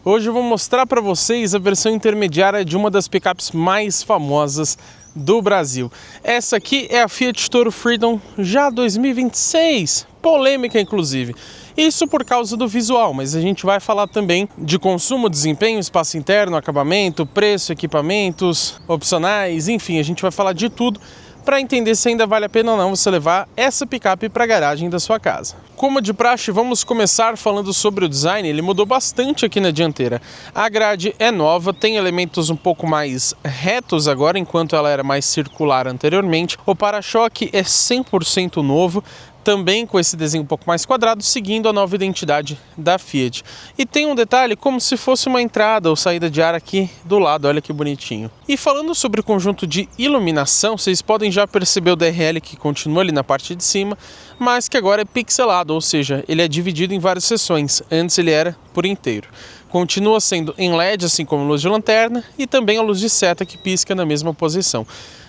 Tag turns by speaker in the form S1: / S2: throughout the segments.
S1: Hoje eu vou mostrar para vocês a versão intermediária de uma das picapes mais famosas do Brasil. Essa aqui é a Fiat Toro Freedom já 2026, polêmica inclusive. Isso por causa do visual, mas a gente vai falar também de consumo, desempenho, espaço interno, acabamento, preço, equipamentos, opcionais, enfim, a gente vai falar de tudo para entender se ainda vale a pena ou não você levar essa picape para a garagem da sua casa. Como de praxe, vamos começar falando sobre o design. Ele mudou bastante aqui na dianteira. A grade é nova, tem elementos um pouco mais retos agora, enquanto ela era mais circular anteriormente. O para-choque é 100% novo, também com esse desenho um pouco mais quadrado, seguindo a nova identidade da Fiat. E tem um detalhe como se fosse uma entrada ou saída de ar aqui do lado, olha que bonitinho. E falando sobre o conjunto de iluminação, vocês podem já perceber o DRL que continua ali na parte de cima, mas que agora é pixelado, ou seja, ele é dividido em várias seções, antes ele era por inteiro. Continua sendo em LED, assim como luz de lanterna, e também a luz de seta que pisca na mesma posição.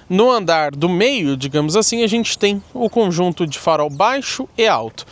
S1: No andar do meio, digamos assim, a gente tem o conjunto de farol baixo e alto.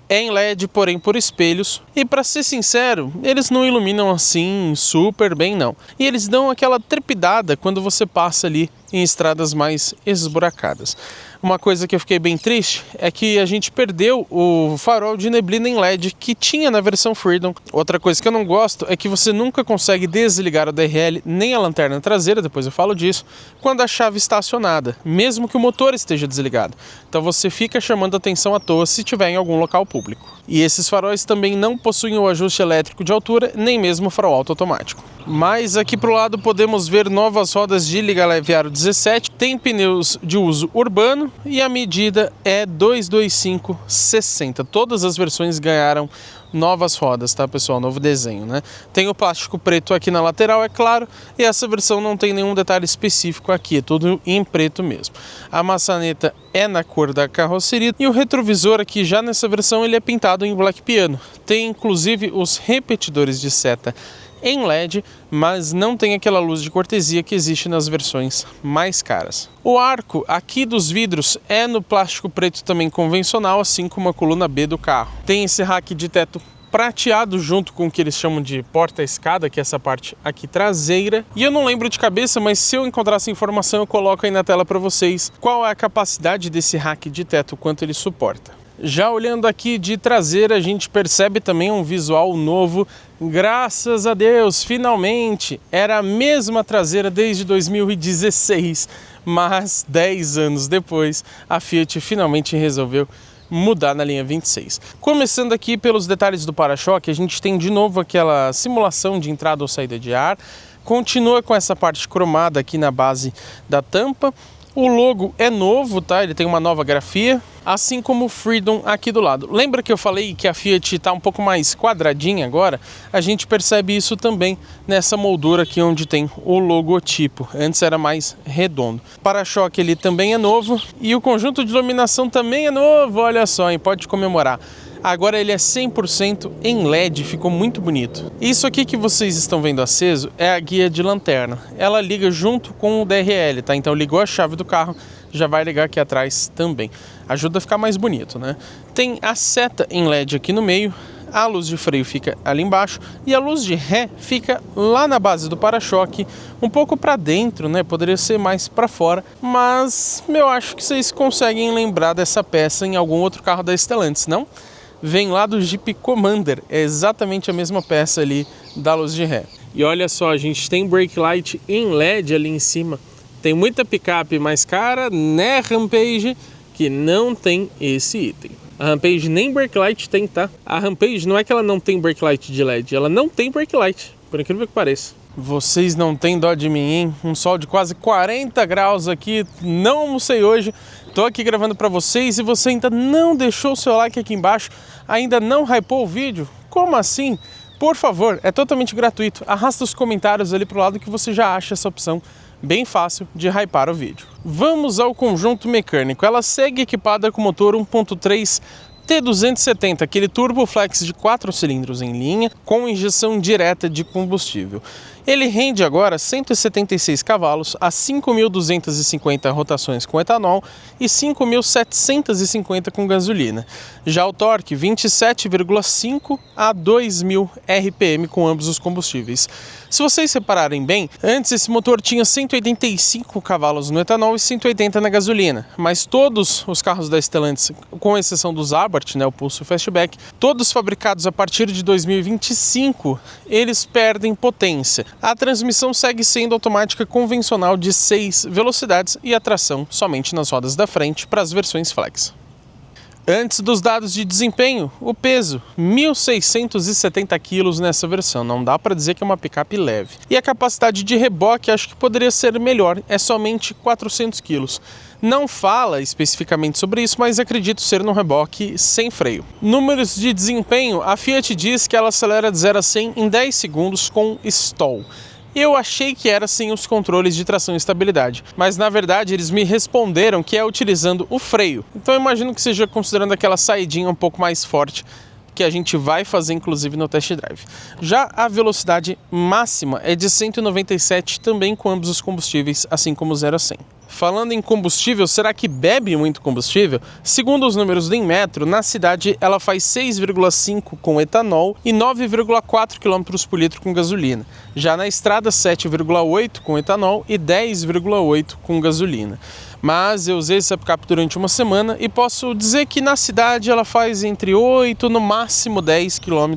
S1: É em LED, porém por espelhos, e para ser sincero, eles não iluminam assim super bem não. E eles dão aquela trepidada quando você passa ali em estradas mais esburacadas. Uma coisa que eu fiquei bem triste é que a gente perdeu o farol de neblina em LED que tinha na versão Freedom. Outra coisa que eu não gosto é que você nunca consegue desligar o DRL nem a lanterna traseira, depois eu falo disso, quando a chave está acionada, mesmo que o motor esteja desligado. Então você fica chamando atenção à toa se estiver em algum local público. E esses faróis também não possuem o ajuste elétrico de altura, nem mesmo o farol alto automático. Mas aqui para o lado podemos ver novas rodas de liga leve aro 17, tem pneus de uso urbano e a medida é 225/60. Todas as versões ganharam novas rodas, tá pessoal? Novo desenho, né? Tem o plástico preto aqui na lateral, é claro, e essa versão não tem nenhum detalhe específico aqui, é tudo em preto mesmo. A maçaneta é na cor da carroceria e o retrovisor aqui já nessa versão ele é pintado em black piano. Tem inclusive os repetidores de seta em LED, mas não tem aquela luz de cortesia que existe nas versões mais caras. O arco aqui dos vidros é no plástico preto também convencional, assim como a coluna B do carro. Tem esse rack de teto prateado junto com o que eles chamam de porta-escada, que é essa parte aqui traseira. E eu não lembro de cabeça, mas se eu encontrar essa informação eu coloco aí na tela para vocês qual é a capacidade desse rack de teto, quanto ele suporta. Já olhando aqui de traseira, a gente percebe também um visual novo. Graças a Deus, finalmente! Era a mesma traseira desde 2016, mas 10 anos depois, a Fiat finalmente resolveu mudar na linha 26. Começando aqui pelos detalhes do para-choque, a gente tem de novo aquela simulação de entrada ou saída de ar. Continua com essa parte cromada aqui na base da tampa. O logo é novo, tá? Ele tem uma nova grafia, assim como o Freedom aqui do lado. Lembra que eu falei que a Fiat está um pouco mais quadradinha agora? A gente percebe isso também nessa moldura aqui onde tem o logotipo. Antes era mais redondo. O para-choque ele também é novo e o conjunto de iluminação também é novo. Olha só, hein? Pode comemorar. Agora ele é 100% em LED, ficou muito bonito. Isso aqui que vocês estão vendo aceso é a guia de lanterna. Ela liga junto com o DRL, tá? Então ligou a chave do carro, já vai ligar aqui atrás também. Ajuda a ficar mais bonito, né? Tem a seta em LED aqui no meio, a luz de freio fica ali embaixo e a luz de ré fica lá na base do para-choque, um pouco para dentro, né? Poderia ser mais para fora, mas eu acho que vocês conseguem lembrar dessa peça em algum outro carro da Stellantis, não? Vem lá do Jeep Commander, é exatamente a mesma peça ali da luz de ré. E olha só, a gente tem brake light em LED ali em cima. Tem muita picape mais cara, né, Rampage, que não tem esse item. A Rampage nem brake light tem, tá? A Rampage não é que ela não tem brake light de LED, ela não tem brake light, por incrível que pareça. Vocês não têm dó de mim, hein? Um sol de quase 40 graus aqui, não almocei hoje. Tô aqui gravando para vocês e você ainda não deixou o seu like aqui embaixo, ainda não hypou o vídeo? Como assim? Por favor, é totalmente gratuito. Arrasta os comentários ali pro lado que você já acha essa opção bem fácil de hypar o vídeo. Vamos ao conjunto mecânico. Ela segue equipada com motor 1.3 T270, aquele turboflex de 4 cilindros em linha com injeção direta de combustível. Ele rende agora 176 cavalos a 5.250 rotações com etanol e 5.750 com gasolina. Já o torque, 27,5 a 2.000 RPM com ambos os combustíveis. Se vocês repararem bem, antes esse motor tinha 185 cavalos no etanol e 180 na gasolina, mas todos os carros da Stellantis, com exceção dos Abarth, o Pulsar Fastback, todos fabricados a partir de 2025, eles perdem potência. A transmissão segue sendo automática convencional de 6 velocidades e a tração somente nas rodas da frente para as versões Flex. Antes dos dados de desempenho, o peso, 1.670 kg nessa versão, não dá para dizer que é uma picape leve. E a capacidade de reboque acho que poderia ser melhor, é somente 400 kg. Não fala especificamente sobre isso, mas acredito ser num reboque sem freio. Números de desempenho, a Fiat diz que ela acelera de 0 a 100 em 10 segundos com stall. Eu achei que era sem os controles de tração e estabilidade, mas na verdade eles me responderam que é utilizando o freio. Então eu imagino que seja considerando aquela saidinha um pouco mais forte que a gente vai fazer inclusive no test drive. Já a velocidade máxima é de 197 também com ambos os combustíveis, assim como 0 a 100. Falando em combustível, será que bebe muito combustível? Segundo os números do Inmetro, na cidade ela faz 6,5 com etanol e 9,4 km por litro com gasolina. Já na estrada, 7,8 com etanol e 10,8 com gasolina. Mas eu usei essa picape durante uma semana e posso dizer que na cidade ela faz entre 8, no máximo 10 km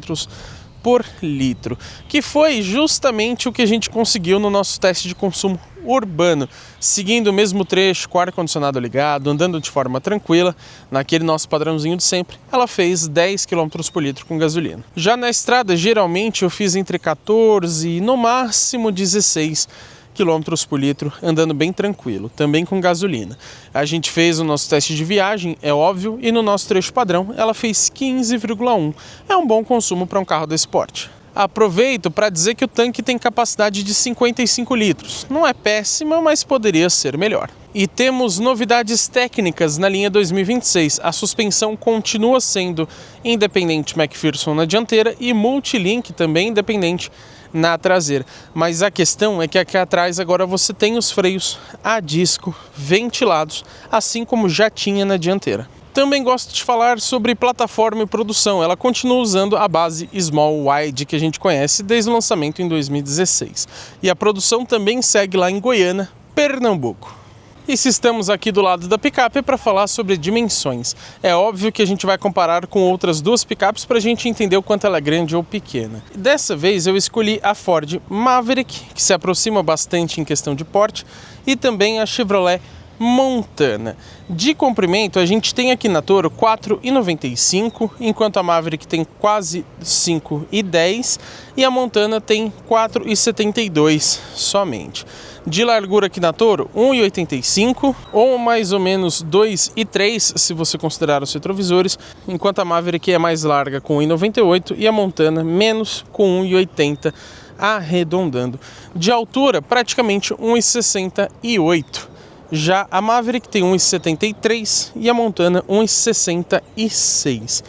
S1: por litro, que foi justamente o que a gente conseguiu no nosso teste de consumo urbano, seguindo o mesmo trecho, com o ar-condicionado ligado, andando de forma tranquila, naquele nosso padrãozinho de sempre, ela fez 10 km por litro com gasolina. Já na estrada, geralmente eu fiz entre 14 e no máximo 16 km por litro, andando bem tranquilo, também com gasolina. A gente fez o nosso teste de viagem, é óbvio, e no nosso trecho padrão ela fez 15,1. É um bom consumo para um carro desse porte. Aproveito para dizer que o tanque tem capacidade de 55 litros. Não é péssima, mas poderia ser melhor. E temos novidades técnicas na linha 2026. A suspensão continua sendo independente McPherson na dianteira e Multilink também independente na traseira. Mas a questão é que aqui atrás agora você tem os freios a disco ventilados, assim como já tinha na dianteira. Também gosto de falar sobre plataforma e produção. Ela continua usando a base Small Wide que a gente conhece desde o lançamento em 2016. E a produção também segue lá em Goiânia, Pernambuco. E se estamos aqui do lado da picape é para falar sobre dimensões. É óbvio que a gente vai comparar com outras duas picapes para a gente entender o quanto ela é grande ou pequena. Dessa vez eu escolhi a Ford Maverick, que se aproxima bastante em questão de porte, e também a Chevrolet Montana. De comprimento, a gente tem aqui na Toro 4,95, enquanto a Maverick tem quase 5,10 e a Montana tem 4,72 somente. De largura aqui na Toro, 1,85 ou mais ou menos 2,3 se você considerar os retrovisores, enquanto a Maverick é mais larga com 1,98 e a Montana menos com 1,80 arredondando. De altura, praticamente 1,68. Já a Maverick tem 1,73 e a Montana 1,66.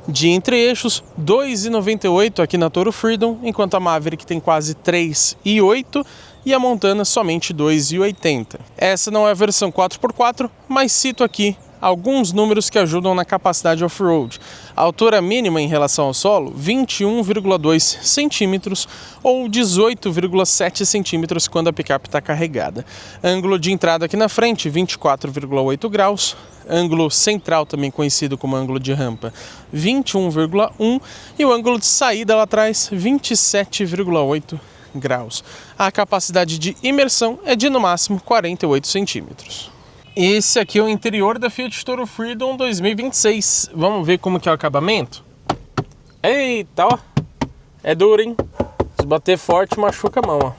S1: De entre-eixos, 2,98 aqui na Toro Freedom, enquanto a Maverick tem quase 3,8 e a Montana somente 2,80. Essa não é a versão 4x4, mas cito aqui alguns números que ajudam na capacidade off-road. A altura mínima em relação ao solo, 21,2 centímetros ou 18,7 centímetros quando a picape está carregada. Ângulo de entrada aqui na frente, 24,8 graus. Ângulo central, também conhecido como ângulo de rampa, 21,1. E o ângulo de saída lá atrás, 27,8 graus. A capacidade de imersão é de no máximo 48 centímetros. Esse aqui é o interior da Fiat Toro Freedom 2026. Vamos ver como que é o acabamento? Eita, ó. É duro, hein? Se bater forte, machuca a mão, ó.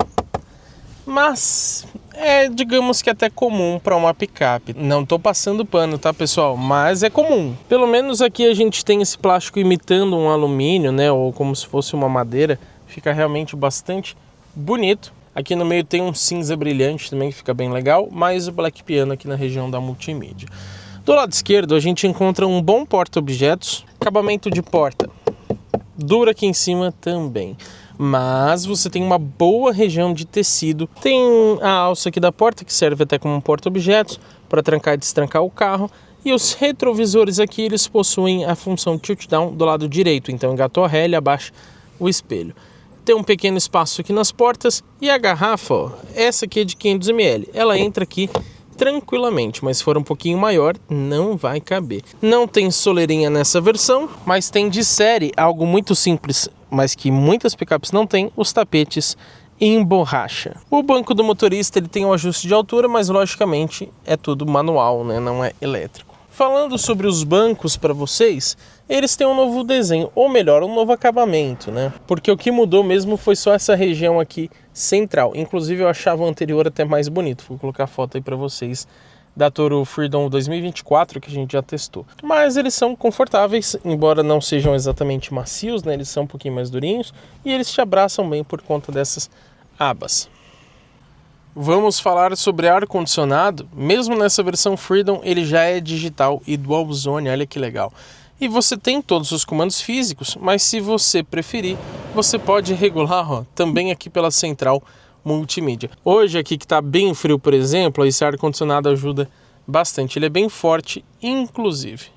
S1: Mas é, digamos que até comum para uma picape. Não tô passando pano, tá, pessoal? Mas é comum. Pelo menos aqui a gente tem esse plástico imitando um alumínio, né? Ou como se fosse uma madeira. Fica realmente bastante bonito. Aqui no meio tem um cinza brilhante também que fica bem legal, mais o black piano aqui na região da multimídia. Do lado esquerdo a gente encontra um bom porta-objetos, acabamento de porta duro aqui em cima também. Mas você tem uma boa região de tecido. Tem a alça aqui da porta que serve até como um porta-objetos para trancar e destrancar o carro. E os retrovisores aqui, eles possuem a função tilt down do lado direito. Então engatou a ré, ele abaixa o espelho. Tem um pequeno espaço aqui nas portas. E a garrafa, ó, essa aqui é de 500 ml. Ela entra aqui tranquilamente, mas se for um pouquinho maior, não vai caber. Não tem soleirinha nessa versão, mas tem de série algo muito simples, mas que muitas picapes não têm, os tapetes em borracha. O banco do motorista ele tem um ajuste de altura, mas logicamente é tudo manual, né? Não é elétrico. Falando sobre os bancos para vocês, eles têm um novo desenho, ou melhor, um novo acabamento, né? Porque o que mudou mesmo foi só essa região aqui central. Inclusive eu achava o anterior até mais bonito. Vou colocar a foto aí para vocês da Toro Freedom 2024 que a gente já testou. Mas eles são confortáveis, embora não sejam exatamente macios, né? Eles são um pouquinho mais durinhos e eles te abraçam bem por conta dessas abas. Vamos falar sobre ar-condicionado. Mesmo nessa versão Freedom, ele já é digital e dual zone, olha que legal. E você tem todos os comandos físicos, mas se você preferir, você pode regular, ó, também aqui pela central multimídia. Hoje aqui que está bem frio, por exemplo, esse ar-condicionado ajuda bastante. Ele é bem forte, inclusive.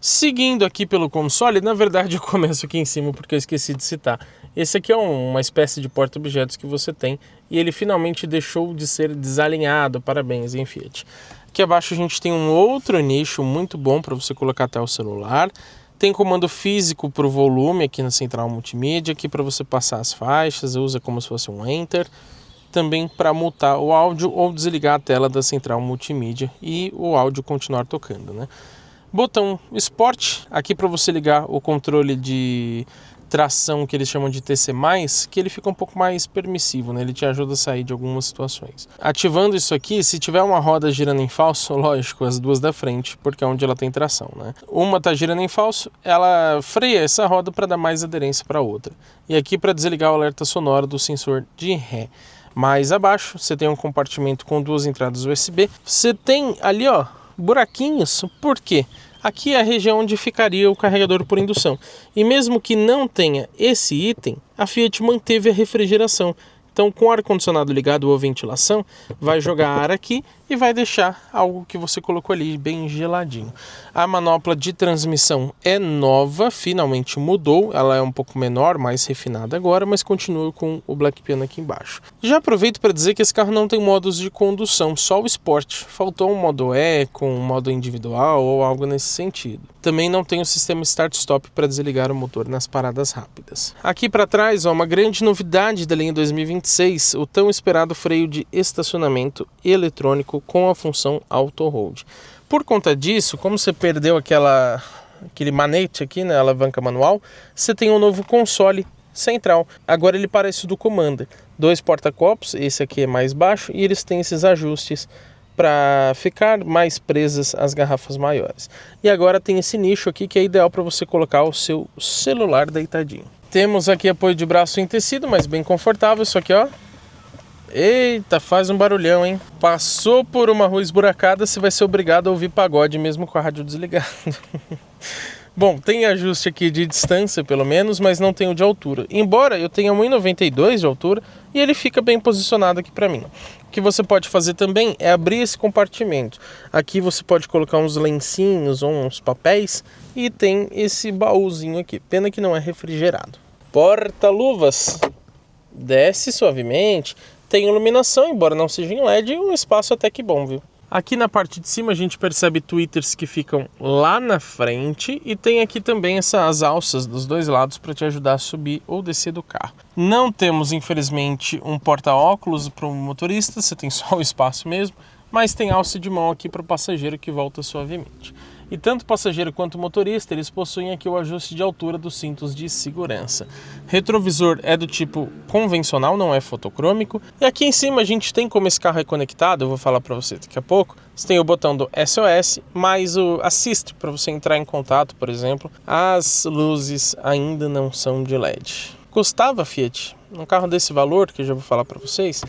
S1: Seguindo aqui pelo console, na verdade eu começo aqui em cima porque eu esqueci de citar. Esse aqui é uma espécie de porta-objetos que você tem e ele finalmente deixou de ser desalinhado, parabéns, hein, Fiat. Aqui abaixo a gente tem um outro nicho muito bom para você colocar até o celular. Tem comando físico para o volume aqui na central multimídia, aqui para você passar as faixas, usa como se fosse um Enter. Também para mutar o áudio ou desligar a tela da central multimídia e o áudio continuar tocando, né? Botão Sport, aqui para você ligar o controle de tração que eles chamam de TC+, que ele fica um pouco mais permissivo, né? Ele te ajuda a sair de algumas situações. Ativando isso aqui, se tiver uma roda girando em falso, lógico, as duas da frente, porque é onde ela tem tração, né? Uma tá girando em falso, ela freia essa roda para dar mais aderência para a outra. E aqui para desligar o alerta sonoro do sensor de ré. Mais abaixo, você tem um compartimento com duas entradas USB. Você tem ali, ó, buraquinhos. Por quê? Aqui é a região onde ficaria o carregador por indução. E mesmo que não tenha esse item, a Fiat manteve a refrigeração. Então, com o ar-condicionado ligado ou ventilação, vai jogar ar aqui e vai deixar algo que você colocou ali bem geladinho. A manopla de transmissão é nova, finalmente mudou. Ela é um pouco menor, mais refinada agora, mas continua com o Black Piano aqui embaixo. Já aproveito para dizer que esse carro não tem modos de condução, só o Sport. Faltou um modo Eco, um modo individual ou algo nesse sentido. Também não tem o sistema Start-Stop para desligar o motor nas paradas rápidas. Aqui para trás, ó, uma grande novidade da linha 2026, o tão esperado freio de estacionamento eletrônico com a função Auto Hold. Por conta disso, como você perdeu aquele manete aqui, né, alavanca manual, você tem um novo console central. Agora ele parece o do Commander. 2 porta-copos, esse aqui é mais baixo, e eles têm esses ajustes para ficar mais presas as garrafas maiores. E agora tem esse nicho aqui que é ideal para você colocar o seu celular deitadinho. Temos aqui apoio de braço em tecido, mas bem confortável, isso aqui, ó. Eita, faz um barulhão, hein? Passou por uma rua esburacada, você vai ser obrigado a ouvir pagode mesmo com a rádio desligada. Bom, tem ajuste aqui de distância pelo menos, mas não tem o de altura. Embora eu tenha 1,92 de altura e ele fica bem posicionado aqui para mim. O que você pode fazer também é abrir esse compartimento. Aqui você pode colocar uns lencinhos ou uns papéis e tem esse baúzinho aqui. Pena que não é refrigerado. Porta-luvas. Desce suavemente. Tem iluminação, embora não seja em LED, e um espaço até que bom, viu? Aqui na parte de cima a gente percebe tweeters que ficam lá na frente e tem aqui também essas alças dos dois lados para te ajudar a subir ou descer do carro. Não temos, infelizmente, um porta-óculos para o motorista, você tem só o espaço mesmo, mas tem alça de mão aqui para o passageiro que volta suavemente. E tanto o passageiro quanto o motorista, eles possuem aqui o ajuste de altura dos cintos de segurança. Retrovisor é do tipo convencional, não é fotocrômico. E aqui em cima a gente tem, como esse carro é conectado, eu vou falar para você daqui a pouco, você tem o botão do SOS, mais o Assist, para você entrar em contato, por exemplo. As luzes ainda não são de LED. Custava, Fiat, um carro desse valor, que eu já vou falar para vocês,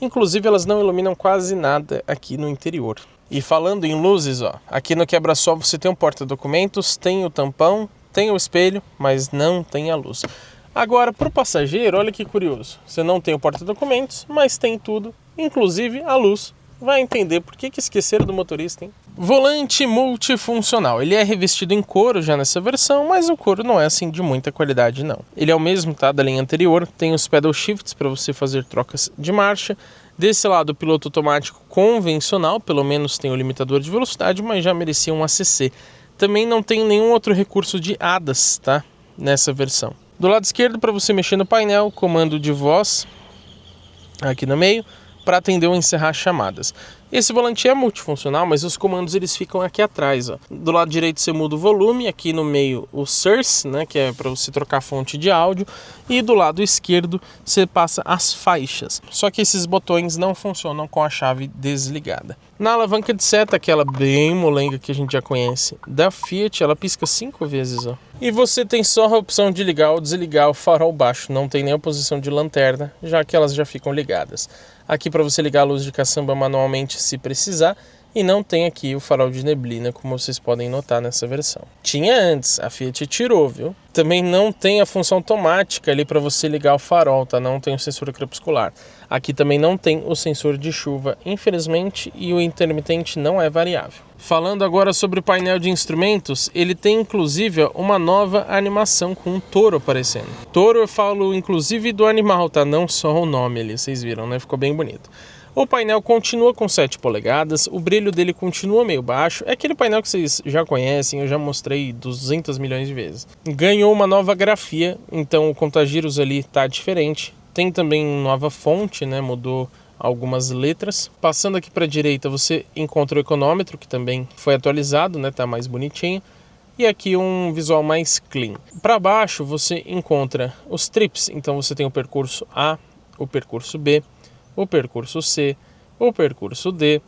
S1: inclusive elas não iluminam quase nada aqui no interior. E falando em luzes, ó, aqui no quebra-sol você tem um porta-documentos, tem o tampão, tem o espelho, mas não tem a luz. Agora, para o passageiro, olha que curioso. Você não tem o porta-documentos, mas tem tudo, inclusive a luz. Vai entender por que esqueceram do motorista, hein? Volante multifuncional. Ele é revestido em couro já nessa versão, mas o couro não é assim de muita qualidade não. Ele é o mesmo, tá, da linha anterior. Tem os pedal shifts para você fazer trocas de marcha. Desse lado, o piloto automático convencional, pelo menos tem o limitador de velocidade, mas já merecia um ACC. Também não tem nenhum outro recurso de ADAS, tá, nessa versão. Do lado esquerdo, para você mexer no painel, comando de voz aqui no meio, para atender ou encerrar chamadas. Esse volante é multifuncional, mas os comandos eles ficam aqui atrás, ó. Do lado direito você muda o volume, aqui no meio o source, né, que é para você trocar a fonte de áudio, e do lado esquerdo você passa as faixas. Só que esses botões não funcionam com a chave desligada. Na alavanca de seta, aquela bem molenga que a gente já conhece da Fiat, ela pisca 5 vezes, ó. E você tem só a opção de ligar ou desligar o farol baixo, não tem nem a posição de lanterna, já que elas já ficam ligadas. Aqui para você ligar a luz de caçamba manualmente se precisar, e não tem aqui o farol de neblina, como vocês podem notar nessa versão. Tinha antes, a Fiat tirou, viu? Também não tem a função automática ali para você ligar o farol, tá? Não tem o sensor crepuscular. Aqui também não tem o sensor de chuva, infelizmente, e o intermitente não é variável. Falando agora sobre o painel de instrumentos, ele tem inclusive uma nova animação com um touro aparecendo. Touro eu falo inclusive do animal, tá? Não só o nome ali, vocês viram, né? Ficou bem bonito. O painel continua com 7 polegadas, o brilho dele continua meio baixo, é aquele painel que vocês já conhecem, eu já mostrei 200 milhões de vezes. Ganhou uma nova grafia, então o contagiros ali tá diferente. Tem também nova fonte, né? Mudou algumas letras. Passando aqui para a direita você encontra o econômetro, que também foi atualizado, né? Tá mais bonitinho. E aqui um visual mais clean. Para baixo você encontra os trips, então você tem o percurso A, o percurso B, o percurso C, o percurso D,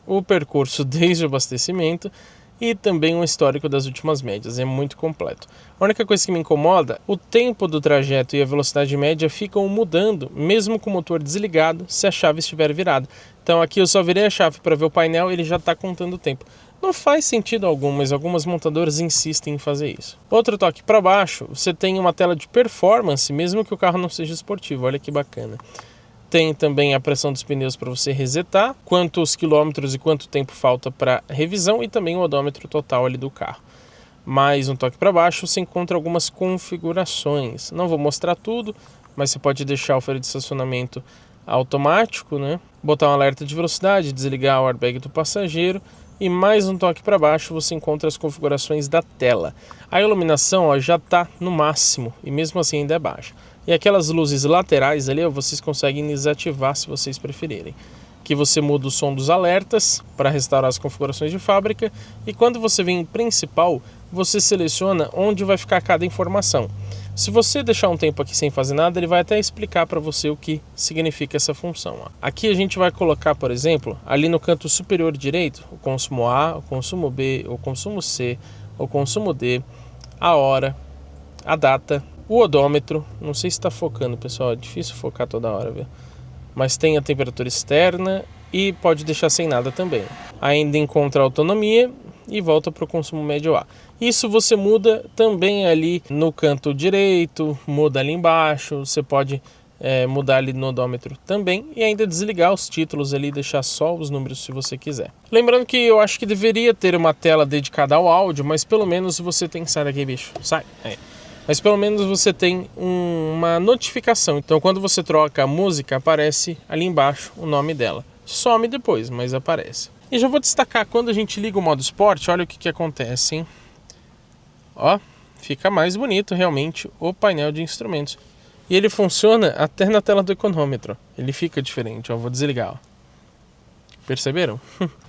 S1: o percurso desde o abastecimento e também um histórico das últimas médias. É muito completo. A única coisa que me incomoda, o tempo do trajeto e a velocidade média ficam mudando, mesmo com o motor desligado, se a chave estiver virada. Então aqui eu só virei a chave para ver o painel, ele já está contando o tempo. Não faz sentido algum, mas algumas montadoras insistem em fazer isso. Outro toque para baixo, você tem uma tela de performance, mesmo que o carro não seja esportivo. Olha que bacana. Tem também a pressão dos pneus para você resetar, quantos quilômetros e quanto tempo falta para revisão e também o odômetro total ali do carro. Mais um toque para baixo, você encontra algumas configurações. Não vou mostrar tudo, mas você pode deixar o freio de estacionamento automático, né? Botar um alerta de velocidade, desligar o airbag do passageiro. E mais um toque para baixo você encontra as configurações da tela. A iluminação, ó, já está no máximo e mesmo assim ainda é baixa. E aquelas luzes laterais ali, ó, vocês conseguem desativar se vocês preferirem. Aqui você muda o som dos alertas para restaurar as configurações de fábrica. E quando você vem em principal, você seleciona onde vai ficar cada informação. Se você deixar um tempo aqui sem fazer nada, ele vai até explicar para você o que significa essa função. Aqui a gente vai colocar, por exemplo, ali no canto superior direito, o consumo A, o consumo B, o consumo C, o consumo D, a hora, a data, o odômetro. Não sei se está focando, pessoal, é difícil focar toda hora, viu? Mas tem a temperatura externa e pode deixar sem nada também. Ainda encontra a autonomia e volta para o consumo médio A. Isso você muda também ali no canto direito, muda ali embaixo, você pode mudar ali no odômetro também e ainda desligar os títulos ali e deixar só os números se você quiser. Lembrando que eu acho que deveria ter uma tela dedicada ao áudio, mas pelo menos você tem... Sai daqui, bicho, sai! Mas pelo menos você tem uma notificação, então quando você troca a música aparece ali embaixo o nome dela. Some depois, mas aparece. E já vou destacar, quando a gente liga o modo esporte, olha o que acontece, hein? Ó, fica mais bonito realmente o painel de instrumentos. E ele funciona até na tela do econômetro. Ele fica diferente, ó, vou desligar, ó. Perceberam?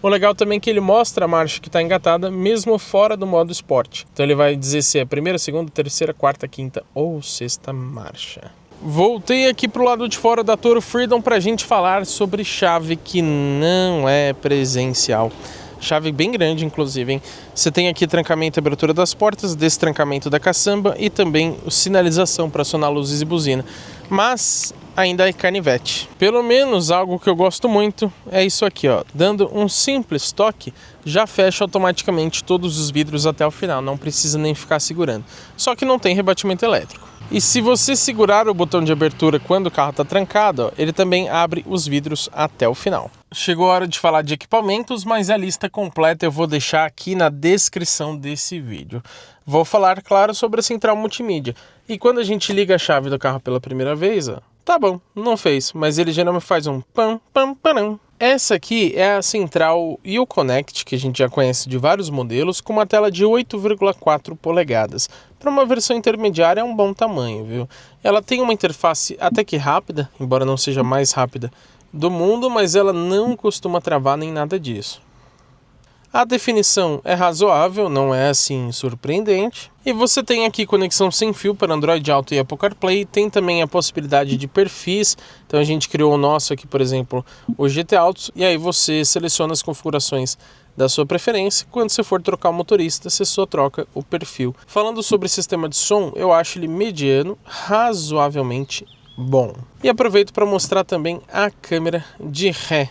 S1: O legal também é que ele mostra a marcha que está engatada mesmo fora do modo esporte. Então ele vai dizer se é a primeira, segunda, terceira, quarta, quinta ou sexta marcha. Voltei aqui para o lado de fora da Toro Freedom para a gente falar sobre chave que não é presencial. Chave bem grande, inclusive, hein? Você tem aqui trancamento e abertura das portas, destrancamento da caçamba e também sinalização para acionar luzes e buzina. Mas ainda é canivete. Pelo menos algo que eu gosto muito é isso aqui, ó. Dando um simples toque, já fecha automaticamente todos os vidros até o final, não precisa nem ficar segurando. Só que não tem rebatimento elétrico. E se você segurar o botão de abertura quando o carro está trancado, ó, ele também abre os vidros até o final. Chegou a hora de falar de equipamentos, mas a lista completa eu vou deixar aqui na descrição desse vídeo. Vou falar, claro, sobre a central multimídia. E quando a gente liga a chave do carro pela primeira vez, ó, tá bom, não fez, mas ele geralmente faz um pam, pam, param. Essa aqui é a central Uconnect, que a gente já conhece de vários modelos, com uma tela de 8,4 polegadas. Para uma versão intermediária é um bom tamanho, viu? Ela tem uma interface até que rápida, embora não seja a mais rápida do mundo, mas ela não costuma travar nem nada disso. A definição é razoável, não é assim surpreendente. E você tem aqui conexão sem fio para Android Auto e Apple CarPlay. Tem também a possibilidade de perfis. Então a gente criou o nosso aqui, por exemplo, o GT Autos. E aí você seleciona as configurações da sua preferência. Quando você for trocar o motorista, você só troca o perfil. Falando sobre sistema de som, eu acho ele mediano, razoavelmente bom. E aproveito para mostrar também a câmera de ré.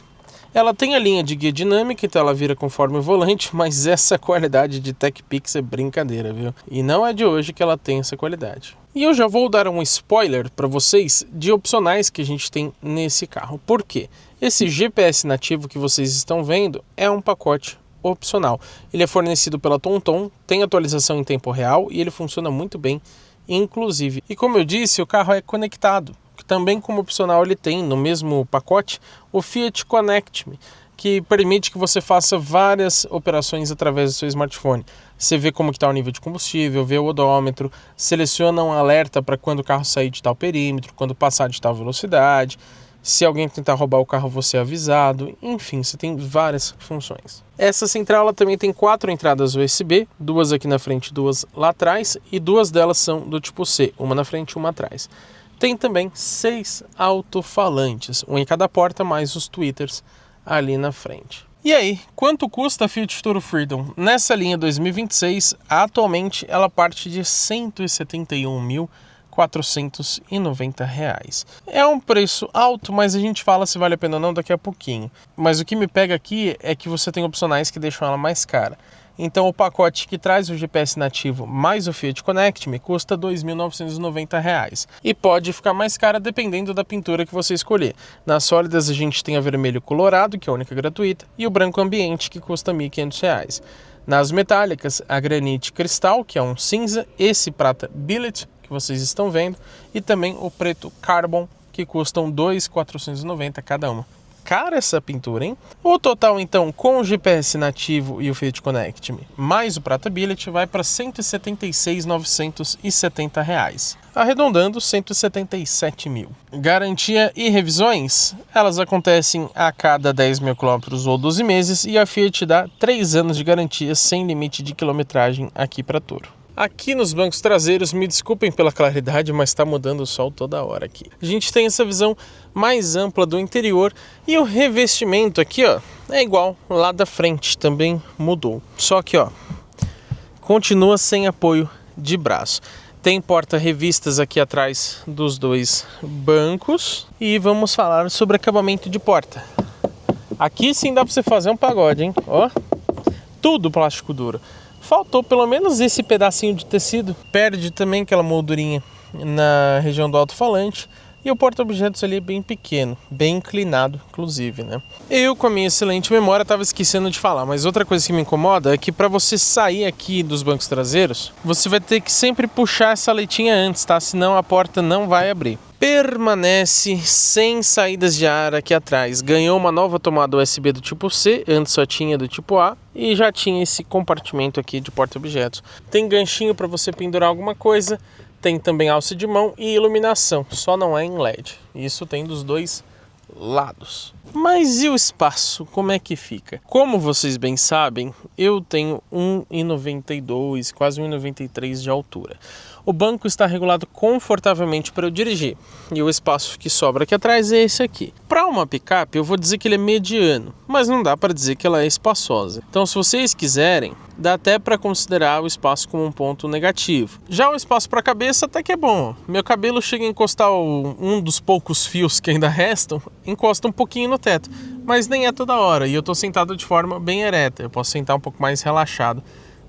S1: Ela tem a linha de guia dinâmica, então ela vira conforme o volante, mas essa qualidade de TechPix é brincadeira, viu? E não é de hoje que ela tem essa qualidade. E eu já vou dar um spoiler para vocês de opcionais que a gente tem nesse carro. Por quê? Esse GPS nativo que vocês estão vendo é um pacote opcional. Ele é fornecido pela TomTom, tem atualização em tempo real e ele funciona muito bem, inclusive. E como eu disse, o carro é conectado. Também como opcional ele tem no mesmo pacote o Fiat Connect Me, que permite que você faça várias operações através do seu smartphone. Você vê como está o nível de combustível, vê o odômetro, seleciona um alerta para quando o carro sair de tal perímetro, quando passar de tal velocidade, se alguém tentar roubar o carro você é avisado, enfim, você tem várias funções. Essa central ela também tem 4 entradas USB, 2 aqui na frente e 2 lá atrás, e 2 delas são do tipo C, uma na frente e uma atrás. Tem também 6 alto-falantes, um em cada porta, mais os tweeters ali na frente. E aí, quanto custa a Fiat Toro Freedom? Nessa linha 2026, atualmente ela parte de R$ 171.490. É um preço alto, mas a gente fala se vale a pena ou não daqui a pouquinho. Mas o que me pega aqui é que você tem opcionais que deixam ela mais cara. Então o pacote que traz o GPS nativo mais o Fiat Connect Me custa R$ 2.990 e pode ficar mais cara dependendo da pintura que você escolher. Nas sólidas a gente tem a vermelho colorado, que é a única gratuita, e o branco ambiente, que custa R$ 1.500. Nas metálicas, a granite cristal, que é um cinza, esse prata billet que vocês estão vendo, e também o preto carbon, que custam R$ 2.490 cada uma. Cara essa pintura, hein? O total, então, com o GPS nativo e o Fiat Connect Me, mais o Prata Billet, vai para R$ 176.970. Arredondando, 177 mil. Garantia e revisões? Elas acontecem a cada 10 mil quilômetros ou 12 meses e a Fiat dá 3 anos de garantia sem limite de quilometragem aqui para Toro. Aqui nos bancos traseiros, me desculpem pela claridade, mas está mudando o sol toda hora aqui. A gente tem essa visão mais ampla do interior e o revestimento aqui, ó, é igual lá da frente, também mudou. Só que, ó, continua sem apoio de braço. Tem porta-revistas aqui atrás dos dois bancos e vamos falar sobre acabamento de porta. Aqui sim dá para você fazer um pagode, hein? Ó, tudo plástico duro. Faltou pelo menos esse pedacinho de tecido. Perde também aquela moldurinha na região do alto-falante. E o porta-objetos ali é bem pequeno, bem inclinado, inclusive, né? Eu, com a minha excelente memória, estava esquecendo de falar, mas outra coisa que me incomoda é que para você sair aqui dos bancos traseiros, você vai ter que sempre puxar essa aletinha antes, tá? Senão a porta não vai abrir. Permanece sem saídas de ar aqui atrás. Ganhou uma nova tomada USB do tipo C, antes só tinha do tipo A, e já tinha esse compartimento aqui de porta-objetos. Tem ganchinho para você pendurar alguma coisa, tem também alça de mão e iluminação, só não é em LED. Isso tem dos dois lados. Mas e o espaço, como é que fica? Como vocês bem sabem, eu tenho 1,92, quase 1,93 de altura. O banco está regulado confortavelmente para eu dirigir e o espaço que sobra aqui atrás é esse aqui. Para uma picape eu vou dizer que ele é mediano, mas não dá para dizer que ela é espaçosa. Então se vocês quiserem, dá até para considerar o espaço como um ponto negativo. Já o espaço para a cabeça até que é bom. Meu cabelo chega a encostar um dos poucos fios que ainda restam, encosta um pouquinho no teto, mas nem é toda hora, e eu estou sentado de forma bem ereta, eu posso sentar um pouco mais relaxado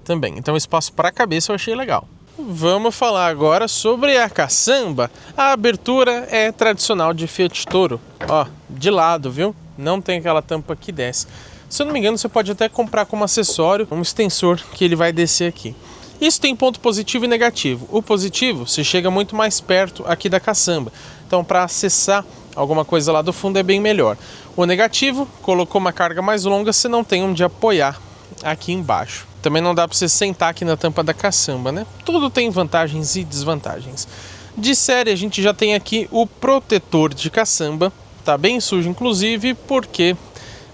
S1: também. Então o espaço para a cabeça eu achei legal. Vamos falar agora sobre a caçamba. A abertura é tradicional de Fiat Toro, ó, de lado, viu? Não tem aquela tampa que desce. Se eu não me engano, você pode até comprar como acessório um extensor que ele vai descer aqui. Isso tem ponto positivo e negativo. O positivo, você chega muito mais perto aqui da caçamba. Então, para acessar alguma coisa lá do fundo é bem melhor. O negativo, colocou uma carga mais longa, você não tem onde apoiar aqui embaixo. Também não dá para você sentar aqui na tampa da caçamba, né? Tudo tem vantagens e desvantagens. De série, a gente já tem aqui o protetor de caçamba. Tá bem sujo, inclusive, porque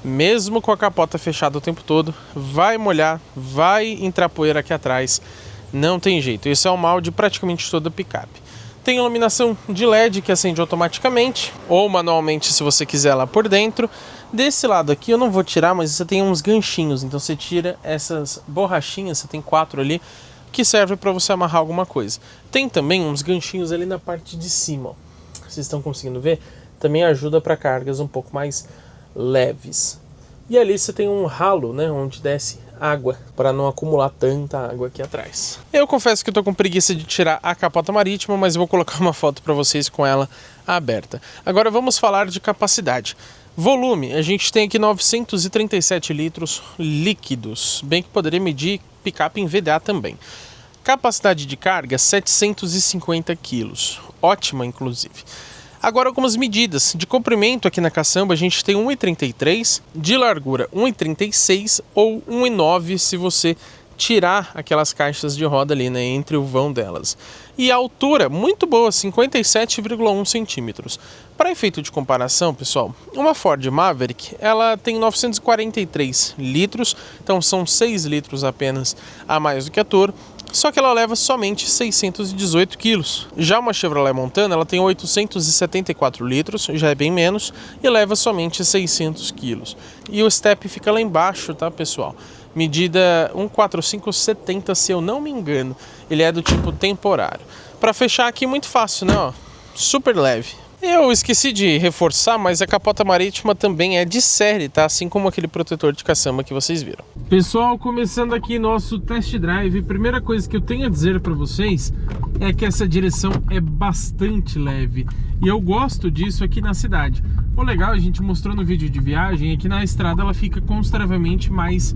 S1: mesmo com a capota fechada o tempo todo, vai molhar, vai entrar poeira aqui atrás. Não tem jeito. Isso é o mal de praticamente toda picape. Tem iluminação de LED que acende automaticamente ou manualmente se você quiser lá por dentro. Desse lado aqui eu não vou tirar, mas você tem uns ganchinhos. Então você tira essas borrachinhas, você tem 4 ali, que serve para você amarrar alguma coisa. Tem também uns ganchinhos ali na parte de cima, ó. Vocês estão conseguindo ver? Também ajuda para cargas um pouco mais leves. E ali você tem um ralo, né, onde desce água, para não acumular tanta água aqui atrás. Eu confesso que eu tô com preguiça de tirar a capota marítima, mas eu vou colocar uma foto para vocês com ela aberta. Agora vamos falar de capacidade. Volume, a gente tem aqui 937 litros líquidos, bem que poderia medir picape em VDA também. Capacidade de carga, 750 quilos, ótima inclusive. Agora algumas medidas. De comprimento aqui na caçamba a gente tem 1,33, de largura 1,36 ou 1,9 se você tirar aquelas caixas de roda ali, né, entre o vão delas. E a altura, muito boa, 57,1 centímetros. Para efeito de comparação, pessoal, uma Ford Maverick, ela tem 943 litros, então são 6 litros apenas a mais do que a Toro, só que ela leva somente 618 quilos. Já uma Chevrolet Montana, ela tem 874 litros, já é bem menos, e leva somente 600 quilos. E o step fica lá embaixo, tá, pessoal? Medida 14570, se eu não me engano. Ele é do tipo temporário. Para fechar aqui, muito fácil, né? Ó, super leve. Eu esqueci de reforçar, mas a capota marítima também é de série, tá? Assim como aquele protetor de caçamba que vocês viram. Pessoal, começando aqui nosso test drive, primeira coisa que eu tenho a dizer para vocês é que essa direção é bastante leve. E eu gosto disso aqui na cidade. O legal, a gente mostrou no vídeo de viagem, é que na estrada ela fica consideravelmente mais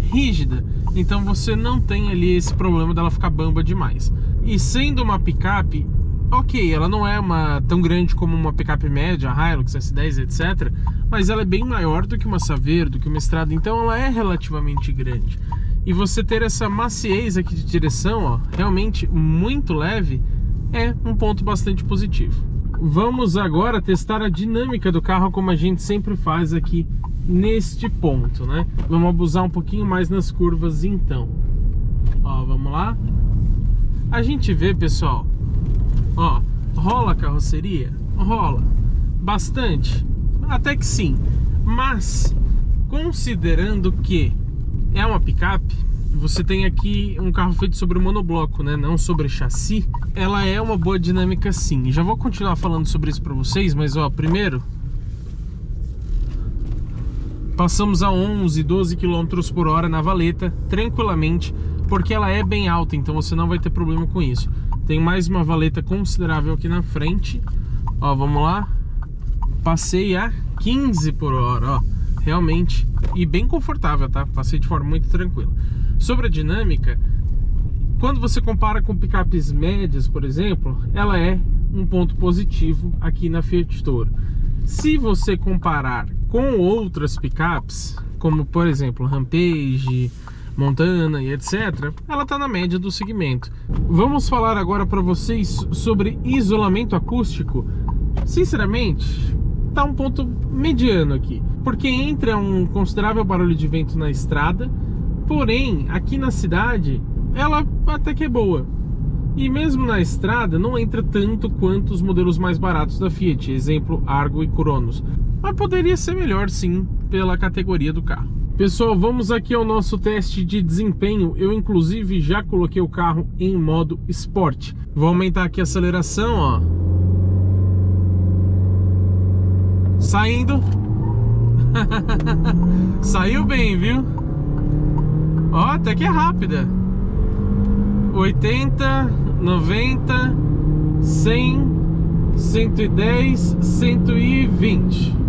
S1: rígida. Então você não tem ali esse problema dela ficar bamba demais. E sendo uma picape, ok, ela não é tão grande como uma picape média, a Hilux, S10, etc. Mas ela é bem maior do que uma Saveiro, do que uma Estrada, então ela é relativamente grande. E você ter essa maciez aqui de direção, ó, realmente muito leve, é um ponto bastante positivo. Vamos agora testar a dinâmica do carro como a gente sempre faz aqui neste ponto, né? Vamos abusar um pouquinho mais nas curvas então. Ó, vamos lá. A gente vê, pessoal, ó, rola a carroceria? Rola. Bastante? Até que sim. Mas, considerando que é uma picape, você tem aqui um carro feito sobre monobloco, né? Não sobre chassi. Ela é uma boa dinâmica sim. Já vou continuar falando sobre isso para vocês, mas ó, primeiro passamos a 11, 12 km por hora na valeta, tranquilamente, porque ela é bem alta, então você não vai ter problema com isso. Tem mais uma valeta considerável aqui na frente. Ó, vamos lá. Passei a 15 por hora, ó. Realmente, e bem confortável, tá? Passei de forma muito tranquila. Sobre a dinâmica, quando você compara com picapes médias, por exemplo, ela é um ponto positivo aqui na Fiat Toro. Se você comparar com outras picapes, como por exemplo Rampage, Montana e etc, ela está na média do segmento. Vamos falar agora para vocês sobre isolamento acústico. Sinceramente, tá um ponto mediano aqui, porque entra um considerável barulho de vento na estrada, porém aqui na cidade ela até que é boa. E mesmo na estrada não entra tanto quanto os modelos mais baratos da Fiat, exemplo Argo e Cronos. Mas poderia ser melhor sim, pela categoria do carro. Pessoal, vamos aqui ao nosso teste de desempenho. Eu inclusive já coloquei o carro em modo Sport. Vou aumentar aqui a aceleração, ó. Saindo. Saiu bem, viu? Ó, até que é rápida. 80, 90, 100, 110, 120.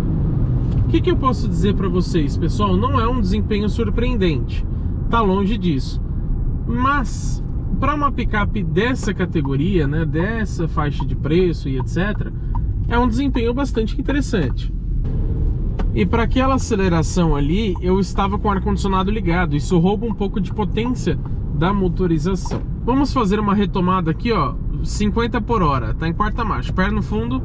S1: O que eu posso dizer para vocês, pessoal? Não é um desempenho surpreendente, tá longe disso. Mas para uma picape dessa categoria, né, dessa faixa de preço e etc, é um desempenho bastante interessante. E para aquela aceleração ali, eu estava com o ar-condicionado ligado. Isso rouba um pouco de potência da motorização. Vamos fazer uma retomada aqui, ó, 50 por hora, tá em quarta marcha, pé no fundo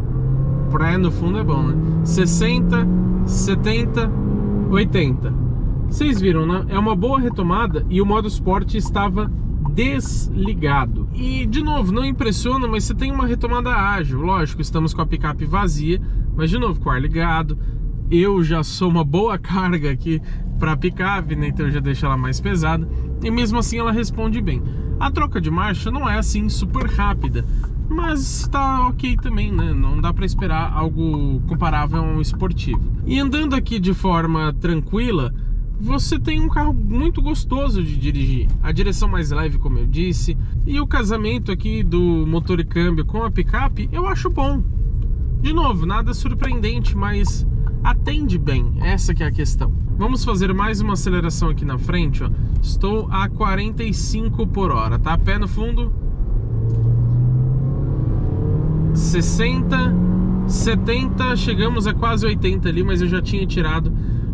S1: é bom, né? 60, 70, 80. Vocês viram, né? É uma boa retomada e o modo Sport estava desligado. E, de novo, não impressiona, mas você tem uma retomada ágil. Lógico, estamos com a picape vazia, mas, de novo, com o ar ligado. Eu já sou uma boa carga aqui para picape, né? Então eu já deixo ela mais pesada. E mesmo assim ela responde bem. A troca de marcha não é assim super rápida, mas tá ok também, né? Não dá para esperar algo comparável a um esportivo. E andando aqui de forma tranquila, você tem um carro muito gostoso de dirigir. A direção mais leve, como eu disse, e o casamento aqui do motor e câmbio com a picape, eu acho bom. De novo, nada surpreendente, mas atende bem, essa que é a questão. Vamos fazer mais uma aceleração aqui na frente, ó. Estou a 45 por hora, tá? Pé no fundo. 60, 70, chegamos a quase 80 ali, mas eu já tinha tirado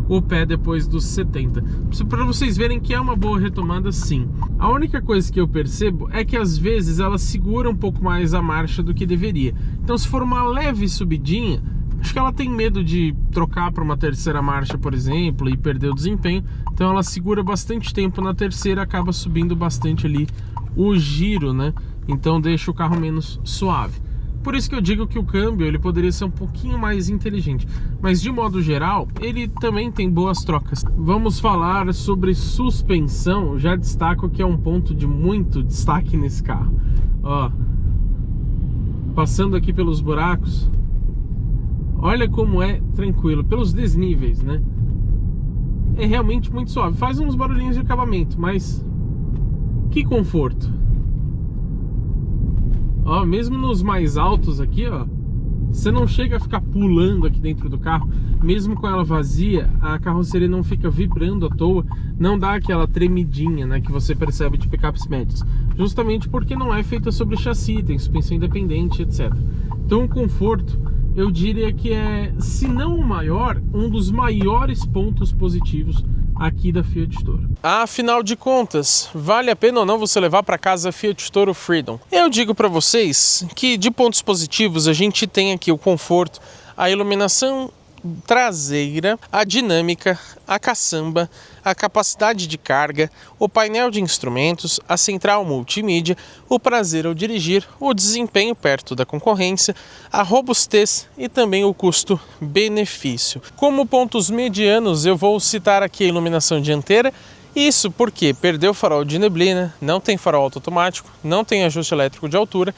S1: o pé depois dos 70. Para vocês verem que é uma boa retomada, sim. A única coisa que eu percebo é que às vezes ela segura um pouco mais a marcha do que deveria. Então, se for uma leve subidinha, acho que ela tem medo de trocar para uma terceira marcha, por exemplo, e perder o desempenho. Então ela segura bastante tempo na terceira, acaba subindo bastante ali o giro, né? Então deixa o carro menos suave. Por isso que eu digo que o câmbio ele poderia ser um pouquinho mais inteligente. Mas de modo geral, ele também tem boas trocas. Vamos falar sobre suspensão. Já destaco que é um ponto de muito destaque nesse carro. Ó, passando aqui pelos buracos, olha como é tranquilo, pelos desníveis, né? É realmente muito suave. Faz uns barulhinhos de acabamento, mas que conforto. Ó, mesmo nos mais altos aqui, ó, você não chega a ficar pulando aqui dentro do carro. Mesmo com ela vazia, a carroceria não fica vibrando à toa, não dá aquela tremidinha, né, que você percebe de picapes médias. Justamente porque não é feita sobre chassi, tem suspensão independente, etc. Então o conforto, eu diria que é, se não o maior, um dos maiores pontos positivos aqui da Fiat Toro. Afinal de contas, vale a pena ou não você levar para casa a Fiat Toro Freedom? Eu digo para vocês que de pontos positivos a gente tem aqui o conforto, a iluminação traseira, a dinâmica, a caçamba, a capacidade de carga, o painel de instrumentos, a central multimídia, o prazer ao dirigir, o desempenho perto da concorrência, a robustez e também o custo-benefício. Como pontos medianos, eu vou citar aqui a iluminação dianteira. Isso porque perdeu o farol de neblina, não tem farol automático, não tem ajuste elétrico de altura.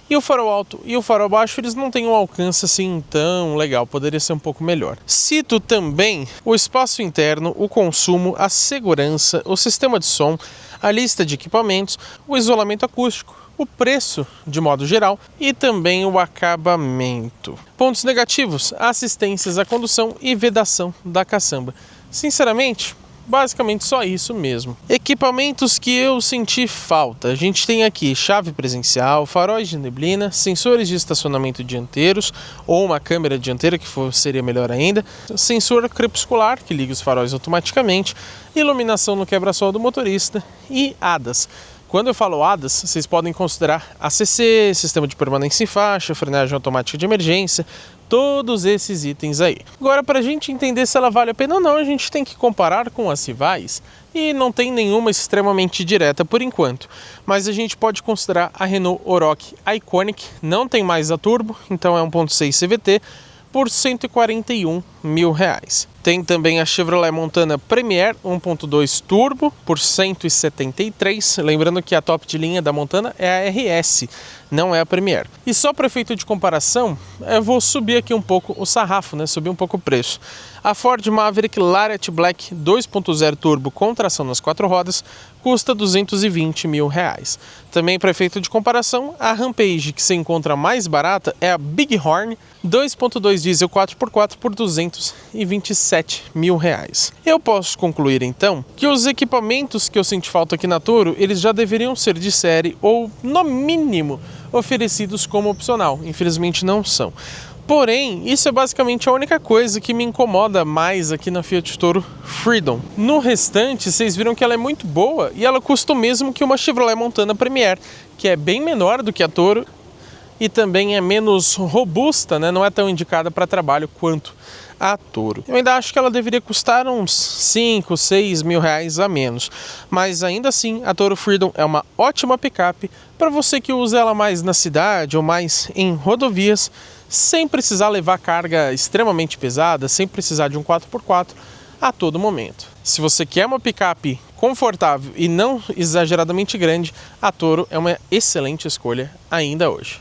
S1: E o farol alto e o farol baixo, eles não têm um alcance assim tão legal, poderia ser um pouco melhor. Cito também o espaço interno, o consumo, a segurança, o sistema de som, a lista de equipamentos, o isolamento acústico, o preço de modo geral e também o acabamento. Pontos negativos, assistências à condução e vedação da caçamba. Sinceramente, basicamente só isso mesmo. Equipamentos que eu senti falta. A gente tem aqui chave presencial, faróis de neblina, sensores de estacionamento dianteiros ou uma câmera dianteira que seria melhor ainda, sensor crepuscular que liga os faróis automaticamente, iluminação no quebra-sol do motorista e ADAS. Quando eu falo ADAS, vocês podem considerar ACC, sistema de permanência em faixa, frenagem automática de emergência, todos esses itens aí. Agora, para a gente entender se ela vale a pena ou não, a gente tem que comparar com as rivais. E não tem nenhuma extremamente direta por enquanto. Mas a gente pode considerar a Renault Oroch Iconic, não tem mais a turbo, então é 1.6 CVT, por R$141 mil. Tem também a Chevrolet Montana Premier 1.2 Turbo por 173. Lembrando que a top de linha da Montana é a RS, não é a Premier. E só para efeito de comparação, eu vou subir aqui um pouco o sarrafo, né? Subir um pouco o preço. A Ford Maverick Lariat Black 2.0 Turbo com tração nas 4 rodas custa R$220 mil. Também para efeito de comparação, a Rampage que se encontra mais barata é a Bighorn 2.2 diesel 4x4 por R$227 mil. Eu posso concluir então que os equipamentos que eu senti falta aqui na Toro, eles já deveriam ser de série ou, no mínimo, oferecidos como opcional. Infelizmente não são. Porém, isso é basicamente a única coisa que me incomoda mais aqui na Fiat Toro Freedom. No restante, vocês viram que ela é muito boa e ela custa o mesmo que uma Chevrolet Montana Premier, que é bem menor do que a Toro e também é menos robusta, né? Não é tão indicada para trabalho quanto a Toro. Eu ainda acho que ela deveria custar uns 5, 6 mil reais a menos, mas ainda assim a Toro Freedom é uma ótima picape para você que usa ela mais na cidade ou mais em rodovias, sem precisar levar carga extremamente pesada, sem precisar de um 4x4 a todo momento. Se você quer uma picape confortável e não exageradamente grande, a Toro é uma excelente escolha ainda hoje.